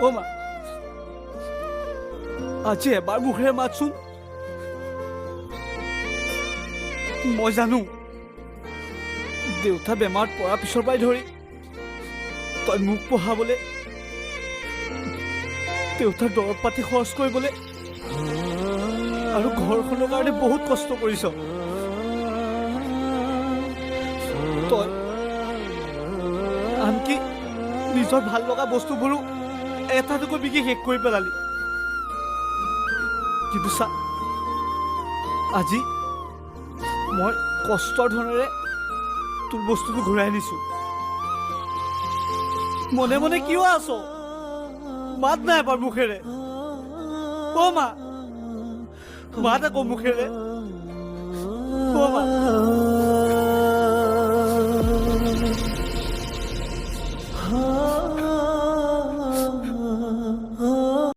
অ' মা, আজি এবাৰ মুখেৰে মাতচোন। মই জানো দেউতা বেমাৰত পৰাৰ পিছৰ পৰাই ধৰি তই মোক পঢ়াবলৈ, দেউতাৰ দৰৱ পাতি খৰচ কৰিবলৈ আৰু ঘৰখনৰ কাৰণে বহুত কষ্ট কৰিছ। তই আনকি নিজৰ ভাল লগা বস্তুবোৰো এটাটোকৈ বিকি শেষ কৰি পেলালি। কিন্তু চা, আজি মই কষ্টৰ ধনেৰে তোৰ বস্তুটো ঘূৰাই আনিছো। মনে মনে কিয় আছ? মাত নাই এবাৰ মুখেৰে। অ' মা, মাত আকৌ মুখেৰে। অ' মা।